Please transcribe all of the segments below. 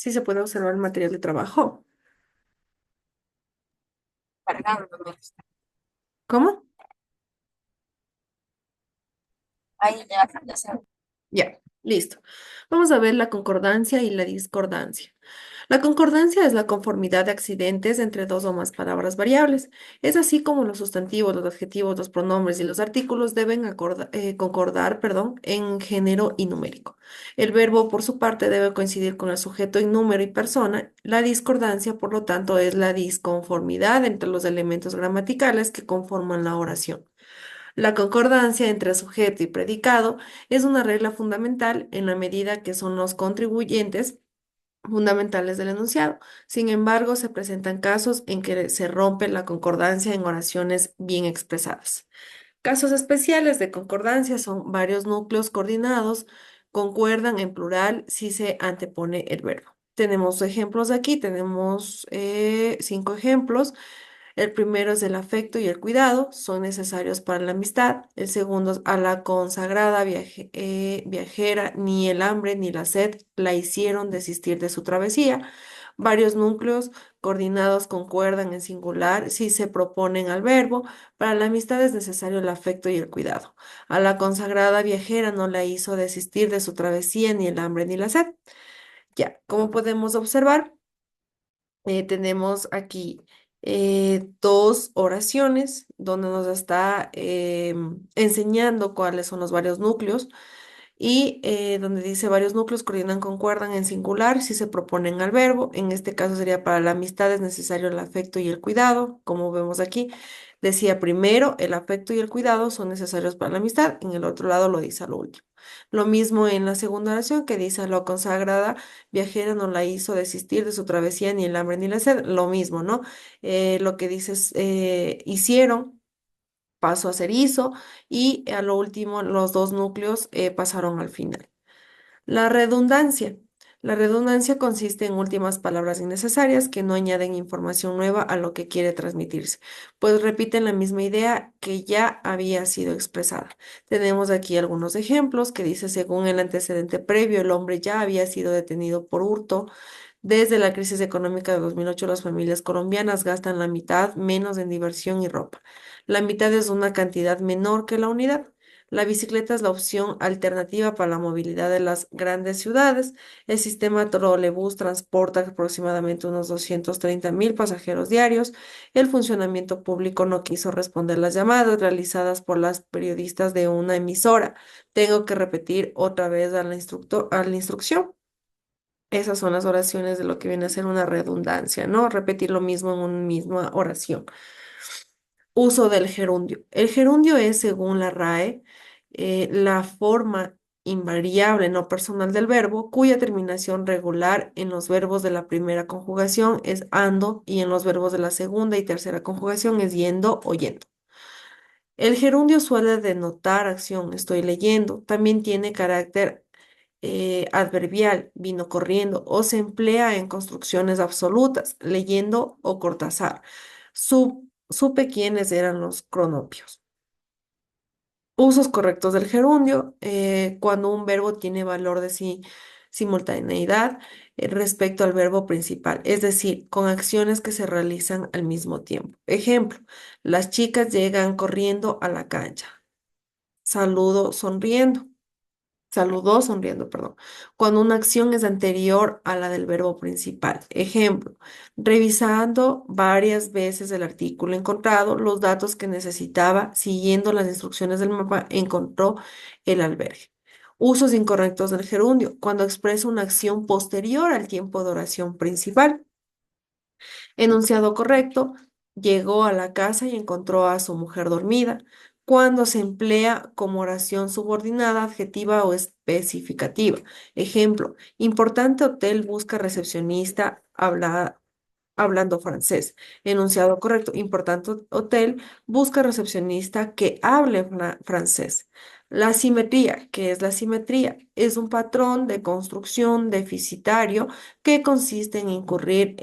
Sí se puede observar el material de trabajo. Cargándome. ¿Cómo? Ahí ya se Ya, listo. Vamos a ver la concordancia y la discordancia. La concordancia es la conformidad de accidentes entre dos o más palabras variables. Es así como los sustantivos, los adjetivos, los pronombres y los artículos deben concordar, perdón, en género y numérico. El verbo, por su parte, debe coincidir con el sujeto en número y persona. La discordancia, por lo tanto, es la disconformidad entre los elementos gramaticales que conforman la oración. La concordancia entre sujeto y predicado es una regla fundamental en la medida que son los contribuyentes fundamentales del enunciado. Sin embargo, se presentan casos en que se rompe la concordancia en oraciones bien expresadas. Casos especiales de concordancia son varios núcleos coordinados, concuerdan en plural si se antepone el verbo. Tenemos ejemplos aquí, tenemos 5 ejemplos. El primero es el afecto y el cuidado, son necesarios para la amistad. El segundo es a la consagrada viajera, ni el hambre ni la sed la hicieron desistir de su travesía. Varios núcleos coordinados concuerdan en singular si se proponen al verbo. Para la amistad es necesario el afecto y el cuidado. A la consagrada viajera no la hizo desistir de su travesía ni el hambre ni la sed. Ya, como podemos observar, tenemos aquí dos oraciones donde nos está enseñando cuáles son los varios núcleos y donde dice varios núcleos coordinan, concuerdan en singular si se proponen al verbo. En este caso sería para la amistad es necesario el afecto y el cuidado, como vemos aquí. Decía primero, el afecto y el cuidado son necesarios para la amistad, en el otro lado lo dice al último. Lo mismo en la segunda oración que dice lo consagrada viajera no la hizo desistir de su travesía ni el hambre ni la sed, lo mismo, ¿no? Lo que dices, hicieron pasó a ser ISO y a lo último los dos núcleos pasaron al final. La redundancia. La redundancia consiste en últimas palabras innecesarias que no añaden información nueva a lo que quiere transmitirse, pues repiten la misma idea que ya había sido expresada. Tenemos aquí algunos ejemplos que dice, según el antecedente previo, el hombre ya había sido detenido por hurto. Desde la crisis económica de 2008, las familias colombianas gastan la mitad menos en diversión y ropa. La mitad es una cantidad menor que la unidad. La bicicleta es la opción alternativa para la movilidad de las grandes ciudades. El sistema trolebús transporta aproximadamente unos 230.000 pasajeros diarios. El funcionamiento público no quiso responder las llamadas realizadas por las periodistas de una emisora. Tengo que repetir otra vez a la instrucción. Esas son las oraciones de lo que viene a ser una redundancia, ¿no? Repetir lo mismo en una misma oración. Uso del gerundio. El gerundio es, según la RAE, la forma invariable no personal del verbo, cuya terminación regular en los verbos de la primera conjugación es ando y en los verbos de la segunda y tercera conjugación es yendo o yendo. El gerundio suele denotar acción, estoy leyendo. También tiene carácter adverbial, vino corriendo, o se emplea en construcciones absolutas, leyendo o Cortázar. Supe quiénes eran los cronopios. Usos correctos del gerundio, cuando un verbo tiene valor de simultaneidad respecto al verbo principal, es decir, con acciones que se realizan al mismo tiempo. Ejemplo, las chicas llegan corriendo a la cancha. Saludo sonriendo. Saludó sonriendo, perdón, cuando una acción es anterior a la del verbo principal. Ejemplo, revisando varias veces el artículo encontrado, los datos que necesitaba, siguiendo las instrucciones del mapa, encontró el albergue. Usos incorrectos del gerundio, cuando expresa una acción posterior al tiempo de oración principal. Enunciado correcto, llegó a la casa y encontró a su mujer dormida. Cuando se emplea como oración subordinada, adjetiva o especificativa. Ejemplo, importante hotel busca recepcionista hablando francés. Enunciado correcto, importante hotel busca recepcionista que hable francés. La simetría, ¿qué es la simetría? Es un patrón de construcción deficitario que consiste en incurrir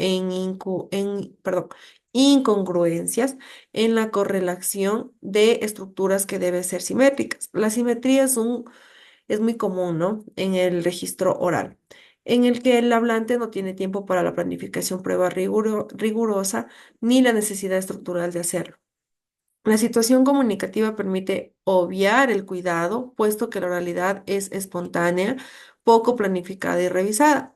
perdón, incongruencias en la correlación de estructuras que deben ser simétricas. La simetría es muy común, ¿no? En el registro oral. en el que el hablante no tiene tiempo para la planificación prueba rigurosa ni la necesidad estructural de hacerlo. La situación comunicativa permite obviar el cuidado, puesto que la oralidad es espontánea, poco planificada y revisada,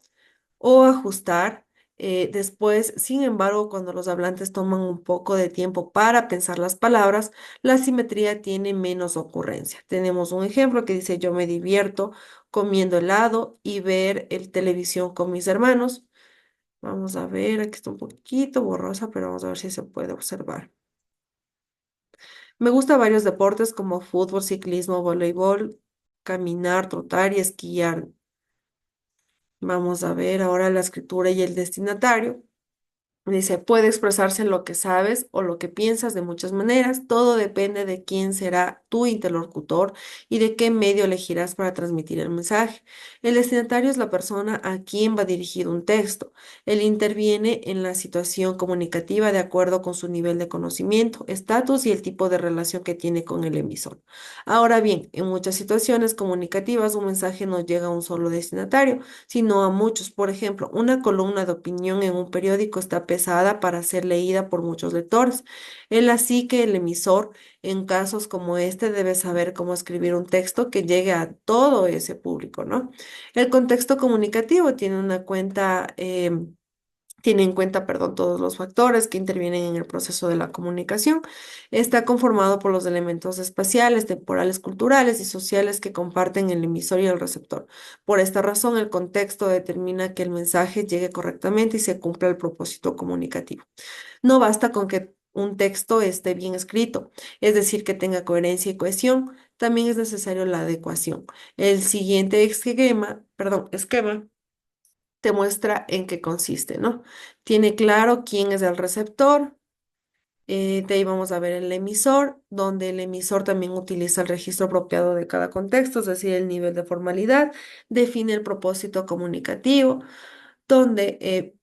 o ajustar después. Sin embargo, cuando los hablantes toman un poco de tiempo para pensar las palabras, la simetría tiene menos ocurrencia. Tenemos un ejemplo que dice: yo me divierto comiendo helado y ver el televisión con mis hermanos. Vamos a ver, aquí está un poquito borrosa, pero vamos a ver si se puede observar. Me gusta varios deportes como fútbol, ciclismo, voleibol, caminar, trotar y esquiar. Vamos a ver ahora la escritura y el destinatario. Dice: puede expresarse lo que sabes o lo que piensas de muchas maneras. Todo depende de quién será tu interlocutor y de qué medio elegirás para transmitir el mensaje. El destinatario es la persona a quien va dirigido un texto. Él interviene en la situación comunicativa de acuerdo con su nivel de conocimiento, estatus y el tipo de relación que tiene con el emisor. Ahora bien, en muchas situaciones comunicativas un mensaje no llega a un solo destinatario, sino a muchos. Por ejemplo, una columna de opinión en un periódico está pesada para ser leída por muchos lectores. Es así que el emisor, en casos como este, debe saber cómo escribir un texto que llegue a todo ese público, ¿no? El contexto comunicativo tiene en cuenta, perdón, todos los factores que intervienen en el proceso de la comunicación. Está conformado por los elementos espaciales, temporales, culturales y sociales que comparten el emisor y el receptor. Por esta razón, el contexto determina que el mensaje llegue correctamente y se cumpla el propósito comunicativo. No basta con que un texto esté bien escrito, es decir, que tenga coherencia y cohesión, también es necesario la adecuación. El siguiente esquema te muestra en qué consiste, ¿no? Tiene claro quién es el receptor. De ahí vamos a ver el emisor, donde el emisor también utiliza el registro apropiado de cada contexto, es decir, el nivel de formalidad, define el propósito comunicativo, donde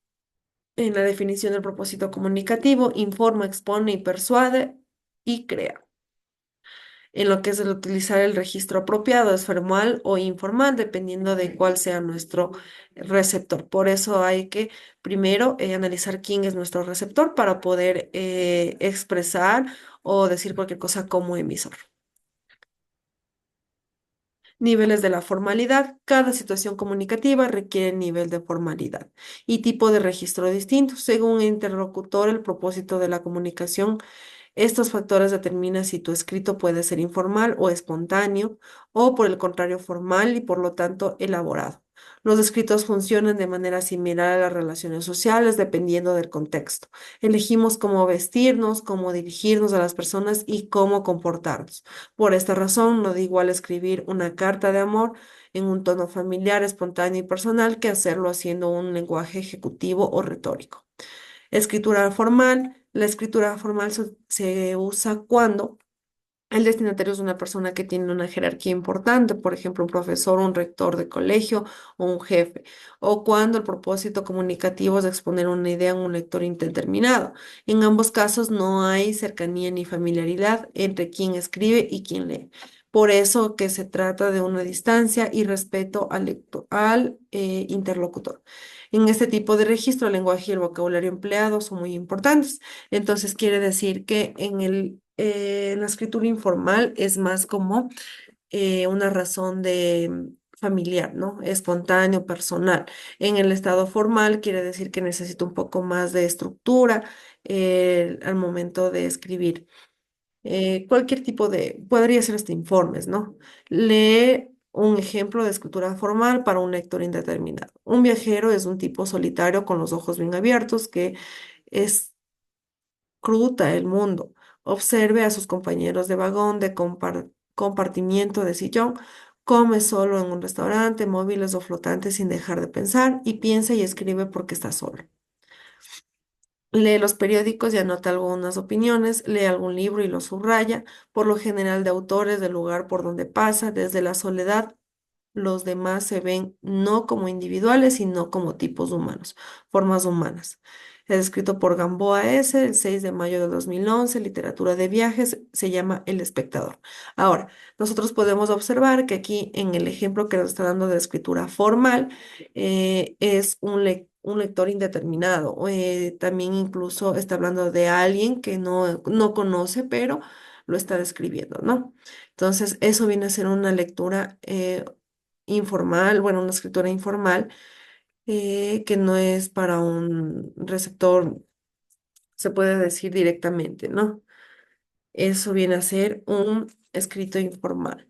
en la definición del propósito comunicativo informa, expone y persuade y crea. En lo que es el utilizar el registro apropiado, es formal o informal, dependiendo de cuál sea nuestro receptor. Por eso hay que primero analizar quién es nuestro receptor para poder expresar o decir cualquier cosa como emisor. Niveles de la formalidad. Cada situación comunicativa requiere nivel de formalidad y tipo de registro distinto. Según el interlocutor, el propósito de la comunicación. Estos factores determinan si tu escrito puede ser informal o espontáneo, o por el contrario formal y por lo tanto elaborado. Los escritos funcionan de manera similar a las relaciones sociales dependiendo del contexto. Elegimos cómo vestirnos, cómo dirigirnos a las personas y cómo comportarnos. Por esta razón, no da igual escribir una carta de amor en un tono familiar, espontáneo y personal que hacerlo haciendo un lenguaje ejecutivo o retórico. Escritura formal. La escritura formal se usa cuando el destinatario es una persona que tiene una jerarquía importante, por ejemplo, un profesor, un rector de colegio o un jefe, o cuando el propósito comunicativo es exponer una idea a un lector indeterminado. En ambos casos no hay cercanía ni familiaridad entre quien escribe y quien lee. Por eso que se trata de una distancia y respeto al interlocutor. En este tipo de registro, el lenguaje y el vocabulario empleado son muy importantes. Entonces, quiere decir que en la escritura informal es más como una razón de familiar, ¿no? Espontáneo, personal. En el estado formal quiere decir que necesito un poco más de estructura al momento de escribir. Cualquier tipo podría ser hasta informes, ¿no? Lee un ejemplo de escritura formal para un lector indeterminado. Un viajero es un tipo solitario con los ojos bien abiertos que escruta el mundo. Observe a sus compañeros de vagón, de compartimiento de sillón. Come solo en un restaurante, móviles o flotantes sin dejar de pensar y piensa y escribe porque está solo. Lee los periódicos y anota algunas opiniones, lee algún libro y lo subraya, por lo general de autores del lugar por donde pasa. Desde la soledad, los demás se ven no como individuales, sino como tipos humanos, formas humanas. Es escrito por Gamboa S. el 6 de mayo de 2011. Literatura de viajes, se llama El Espectador. Ahora, nosotros podemos observar que aquí en el ejemplo que nos está dando de escritura formal, es un lector indeterminado. También incluso está hablando de alguien que no conoce, pero lo está describiendo, ¿no? Entonces, eso viene a ser una lectura informal, bueno, una escritura informal, que no es para un receptor, se puede decir directamente, ¿no? Eso viene a ser un escrito informal.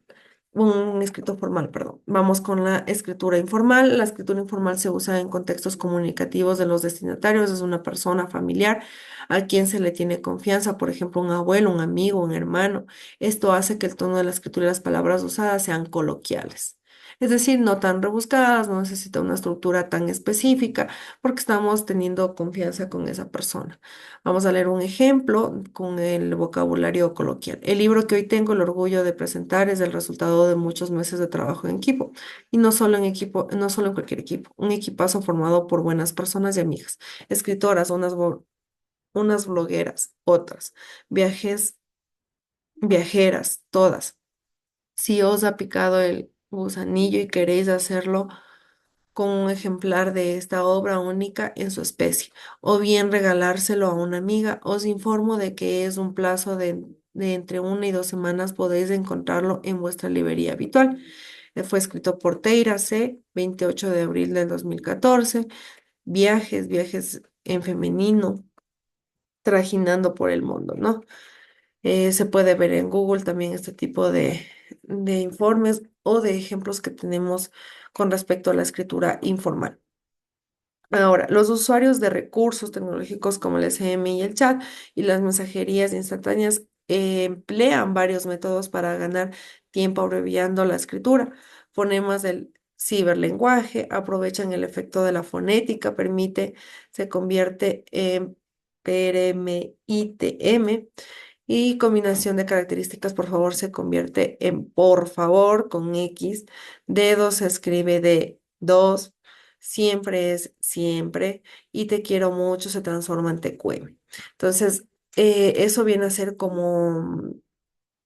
Un escrito formal, perdón. Vamos con la escritura informal. La escritura informal se usa en contextos comunicativos de los destinatarios. Es una persona familiar a quien se le tiene confianza, por ejemplo, un abuelo, un amigo, un hermano. Esto hace que el tono de la escritura y las palabras usadas sean coloquiales. Es decir, no tan rebuscadas, no necesita una estructura tan específica, porque estamos teniendo confianza con esa persona. Vamos a leer un ejemplo con el vocabulario coloquial. El libro que hoy tengo el orgullo de presentar es el resultado de muchos meses de trabajo en equipo. Y no solo en equipo, no solo en cualquier equipo, un equipazo formado por buenas personas y amigas, escritoras, unas blogueras, otras, viajes, viajeras, todas. Si os ha picado el gusanillo y queréis hacerlo con un ejemplar de esta obra única en su especie, o bien regalárselo a una amiga. Os informo de que es un plazo de entre 1 y 2 semanas, podéis encontrarlo en vuestra librería habitual. Fue escrito por Teira C., 28 de abril del 2014. Viajes, viajes en femenino, trajinando por el mundo, ¿no? Se puede ver en Google también este tipo de informes o de ejemplos que tenemos con respecto a la escritura informal. Ahora, los usuarios de recursos tecnológicos como el SM y el chat y las mensajerías instantáneas emplean varios métodos para ganar tiempo abreviando la escritura. Fonemas del ciberlenguaje aprovechan el efecto de la fonética, se convierte en PRMITM, y combinación de características, por favor, se convierte en por favor con X. Dedos se escribe de dos. Siempre es siempre. Y te quiero mucho se transforma en te cueme. Entonces, eso viene a ser como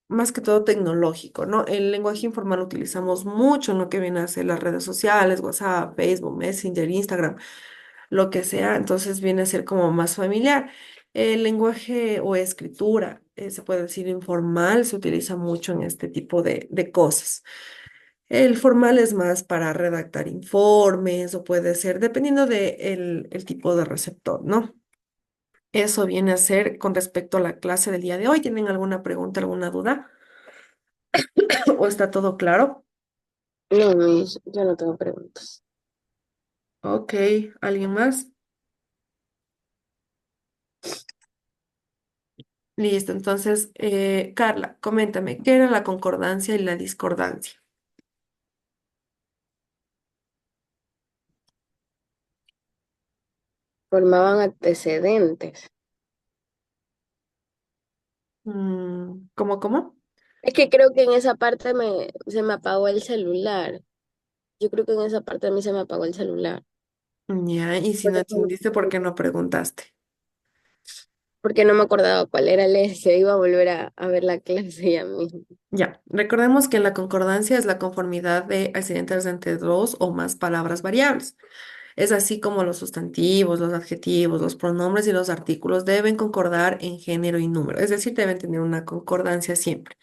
más que todo tecnológico, ¿no? El lenguaje informal lo utilizamos mucho en lo que viene a ser las redes sociales, WhatsApp, Facebook, Messenger, Instagram, lo que sea, entonces viene a ser como más familiar. El lenguaje o escritura, se puede decir informal, se utiliza mucho en este tipo de cosas. El formal es más para redactar informes o puede ser, dependiendo del tipo de receptor, ¿no? Eso viene a ser con respecto a la clase del día de hoy. ¿Tienen alguna pregunta, alguna duda? ¿O está todo claro? No, Luis, yo no tengo preguntas. Ok, ¿alguien más? Listo, entonces, Carla, coméntame, ¿qué era la concordancia y la discordancia? Formaban antecedentes. ¿Cómo? Es que creo que en esa parte se me apagó el celular. Yo creo que en esa parte a mí se me apagó el celular. Ya, y si no Porque entendiste, ¿por qué no preguntaste? porque no me acordaba cuál era el ese. Iba a volver a ver la clase ya mismo. Ya, recordemos que la concordancia es la conformidad de accidentes entre dos o más palabras variables. Es así como los sustantivos, los adjetivos, los pronombres y los artículos deben concordar en género y número, es decir, deben tener una concordancia siempre.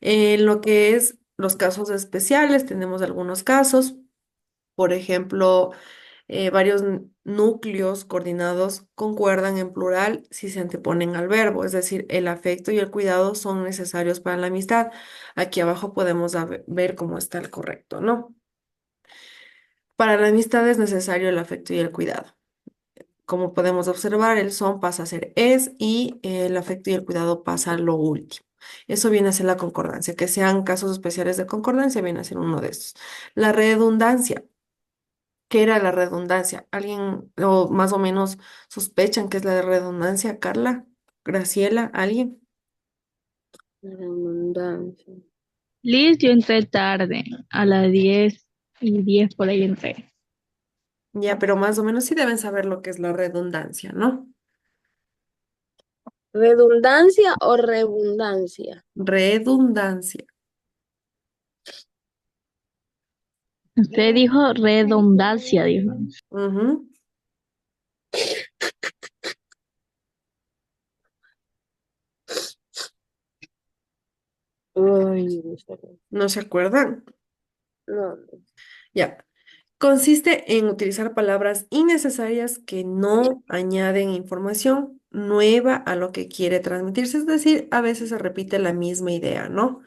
En lo que es los casos especiales, tenemos algunos casos, por ejemplo, varios núcleos coordinados concuerdan en plural si se anteponen al verbo, es decir, el afecto y el cuidado son necesarios para la amistad. Aquí abajo podemos ver cómo está el correcto, ¿no? Para la amistad es necesario el afecto y el cuidado. Como podemos observar, el son pasa a ser es y el afecto y el cuidado pasa a lo último. Eso viene a ser la concordancia. Que sean casos especiales de concordancia viene a ser uno de estos. La redundancia. ¿Qué era la redundancia? ¿Alguien o más o menos sospechan qué es la redundancia? Carla, Graciela, ¿alguien? Redundancia. Liz, yo entré tarde, a las 10:10 por ahí entré. Ya, pero más o menos sí deben saber lo que es la redundancia, ¿no? ¿Redundancia o redundancia? Redundancia. Usted dijo redundancia, dijo. Ujú. Uy, ¿No se acuerdan? no. Ya. Consiste en utilizar palabras innecesarias que no añaden información nueva a lo que quiere transmitirse. Es decir, a veces se repite la misma idea, ¿no?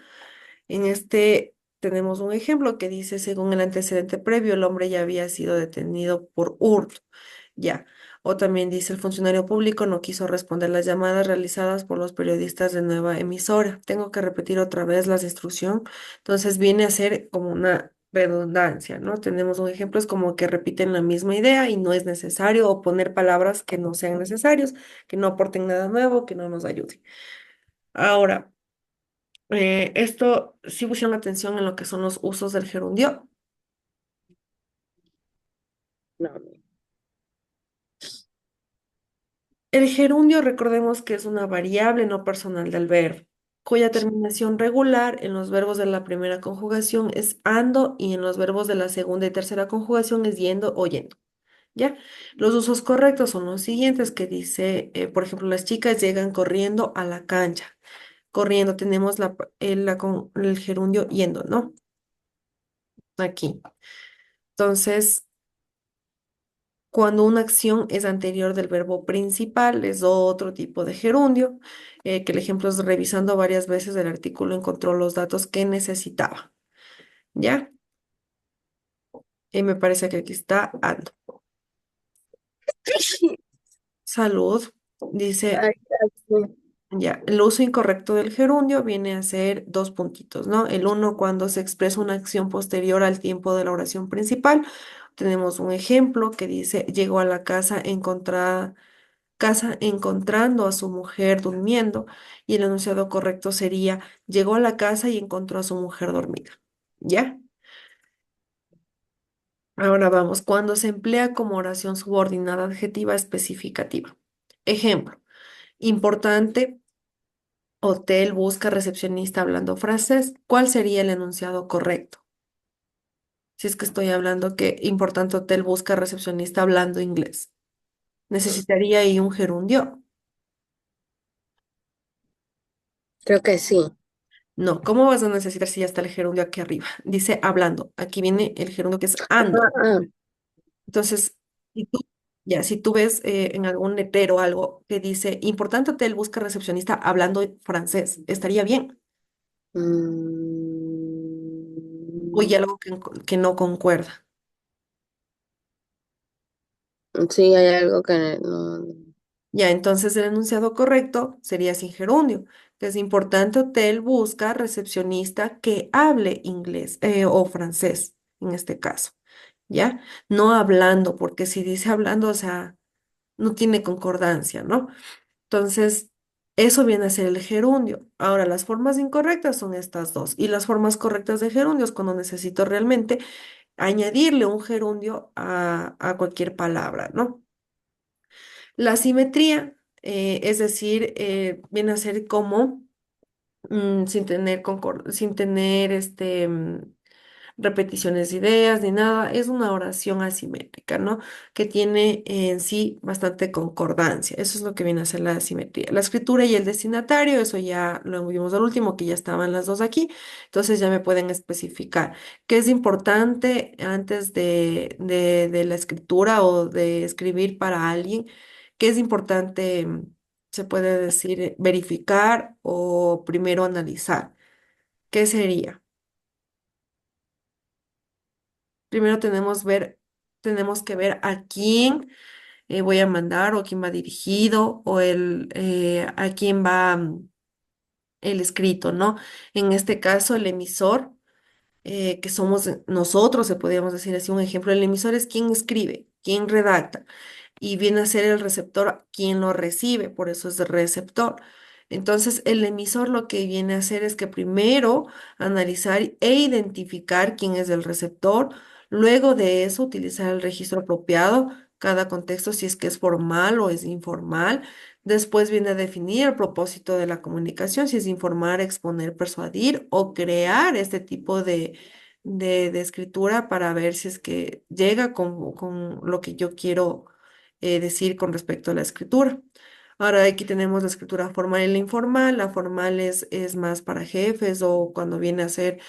En este tenemos un ejemplo que dice, según el antecedente previo, el hombre ya había sido detenido por hurto. Ya. O también dice, el funcionario público no quiso responder las llamadas realizadas por los periodistas de nueva emisora. Tengo que repetir otra vez las instrucciones. Entonces viene a ser como una redundancia, ¿no? Tenemos un ejemplo, es como que repiten la misma idea y no es necesario o poner palabras que no sean necesarios, que no aporten nada nuevo, que no nos ayuden. Ahora, esto sí pusieron atención en lo que son los usos del gerundio. No, no. El gerundio, recordemos que es una variable no personal del verbo, cuya terminación regular en los verbos de la primera conjugación es ando y en los verbos de la segunda y tercera conjugación es yendo o yendo. ¿Ya? Los usos correctos son los siguientes que dice, por ejemplo, las chicas llegan corriendo a la cancha. Corriendo tenemos el gerundio yendo, ¿no? Aquí. Entonces, cuando una acción es anterior del verbo principal, es otro tipo de gerundio, que el ejemplo es revisando varias veces el artículo encontró los datos que necesitaba. ¿Ya? Y me parece que aquí está ando. Salud. Dice, Ay, casi. ya, el uso incorrecto del gerundio viene a ser dos puntitos, ¿no? El uno cuando se expresa una acción posterior al tiempo de la oración principal. Tenemos un ejemplo que dice, llegó a la casa encontrando a su mujer durmiendo y el enunciado correcto sería, llegó a la casa y encontró a su mujer dormida. ¿Ya? Ahora vamos, cuando se emplea como oración subordinada adjetiva especificativa. Ejemplo, importante, hotel busca recepcionista hablando francés. ¿Cuál sería el enunciado correcto? Si es que estoy hablando que importante hotel busca recepcionista hablando inglés. Necesitaría ahí un gerundio. Creo que sí. No, ¿cómo vas a necesitar si ya está el gerundio aquí arriba? Dice hablando. Aquí viene el gerundio que es ando. Ah, ah. Entonces, si tú, ya, si tú ves en algún letrero algo que dice, importante hotel busca recepcionista hablando francés, estaría bien. O hay Mm, algo que no concuerda. sí, hay algo que no. Ya, entonces el enunciado correcto sería sin gerundio, que es importante hotel busca recepcionista que hable inglés o francés, en este caso. ¿Ya? No hablando, porque si dice hablando, o sea, no tiene concordancia, ¿no? Entonces, eso viene a ser el gerundio. Ahora, las formas incorrectas son estas dos. Y las formas correctas de gerundio es cuando necesito realmente añadirle un gerundio a cualquier palabra, ¿no? La simetría, es decir, viene a ser como sin tener repeticiones de ideas ni nada, es una oración asimétrica, ¿no? Que tiene en sí bastante concordancia. Eso es lo que viene a ser la asimetría. La escritura y el destinatario, eso ya lo vimos al último, que ya estaban las dos aquí, entonces ya me pueden especificar qué es importante antes de la escritura o de escribir para alguien, qué es importante, se puede decir, verificar o primero analizar. ¿Qué sería? Primero tenemos que ver a quién voy a mandar o quién va dirigido o a quién va el escrito, ¿no? En este caso, el emisor, que somos nosotros, se podríamos decir así, un ejemplo, el emisor es quien escribe, quien redacta y viene a ser el receptor quien lo recibe, por eso es el receptor. Entonces, el emisor lo que viene a hacer es que primero analizar e identificar quién es el receptor, Luego de eso, utilizar el registro apropiado, cada contexto si es que es formal o es informal. Después viene a definir el propósito de la comunicación, si es informar, exponer, persuadir o crear este tipo de escritura para ver si es que llega con lo que yo quiero decir con respecto a la escritura. Ahora aquí tenemos la escritura formal y la informal. La formal es más para jefes o cuando viene a ser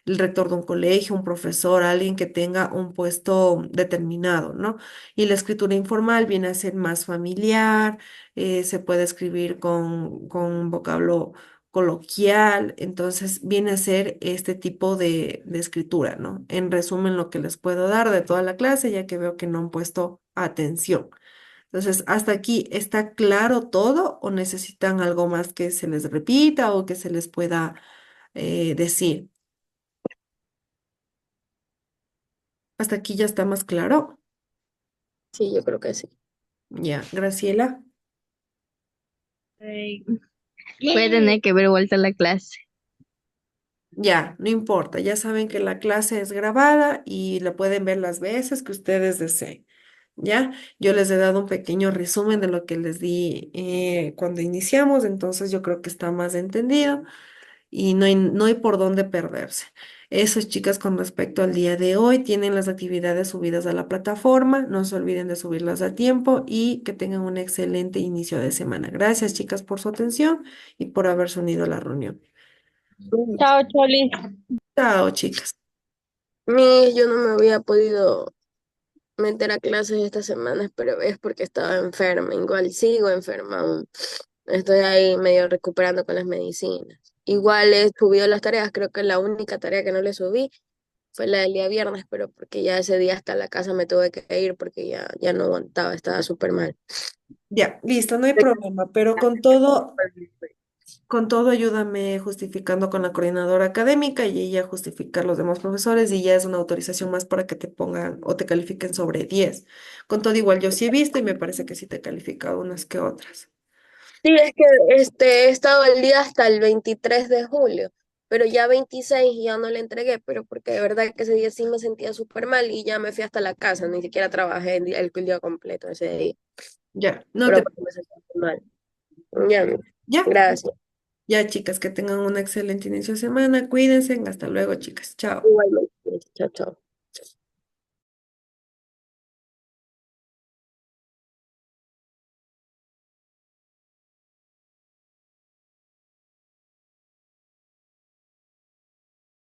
el rector de un colegio, un profesor, alguien que tenga un puesto determinado, ¿no? Y la escritura informal viene a ser más familiar, se puede escribir con un vocablo coloquial, entonces viene a ser este tipo de escritura, ¿no? En resumen, lo que les puedo dar de toda la clase, ya que veo que no han puesto atención. Entonces, ¿hasta aquí está claro todo o necesitan algo más que se les repita o que se les pueda decir? Hasta aquí ya está más claro. Sí, yo creo que sí. Ya, Graciela. Ay, voy a tener que ver vuelta la clase. Ya, no importa. Ya saben que la clase es grabada y la pueden ver las veces que ustedes deseen. Ya, yo les he dado un pequeño resumen de lo que les di cuando iniciamos, entonces yo creo que está más entendido y no hay por dónde perderse. Eso, chicas, con respecto al día de hoy, tienen las actividades subidas a la plataforma. No se olviden de subirlas a tiempo y que tengan un excelente inicio de semana. Gracias, chicas, por su atención y por haberse unido a la reunión. Chao, Choli. Chao, chicas. Yo no me había podido meter a clases esta semana, pero es porque estaba enferma. Igual sigo enferma aún. Estoy ahí medio recuperando con las medicinas. Igual he subido las tareas, creo que la única tarea que no le subí fue la del día viernes, pero porque ya ese día hasta la casa me tuve que ir porque ya no aguantaba, estaba súper mal. Ya, listo, no hay problema, pero con todo ayúdame justificando con la coordinadora académica y ella justifica a los demás profesores y ya es una autorización más para que te pongan o te califiquen sobre 10. Con todo igual yo sí he visto y me parece que sí te califica unas que otras. Sí, es que he estado al día hasta el 23 de julio, pero ya 26 ya no le entregué, pero porque de verdad que ese día sí me sentía súper mal y ya me fui hasta la casa, ni siquiera trabajé el día completo ese día, Ya, no pero te... porque me sentía muy mal. Ya, Ya, gracias. ya chicas, que tengan un excelente inicio de semana. Cuídense. Hasta luego, chicas. Chao. Igualmente, chao, chao.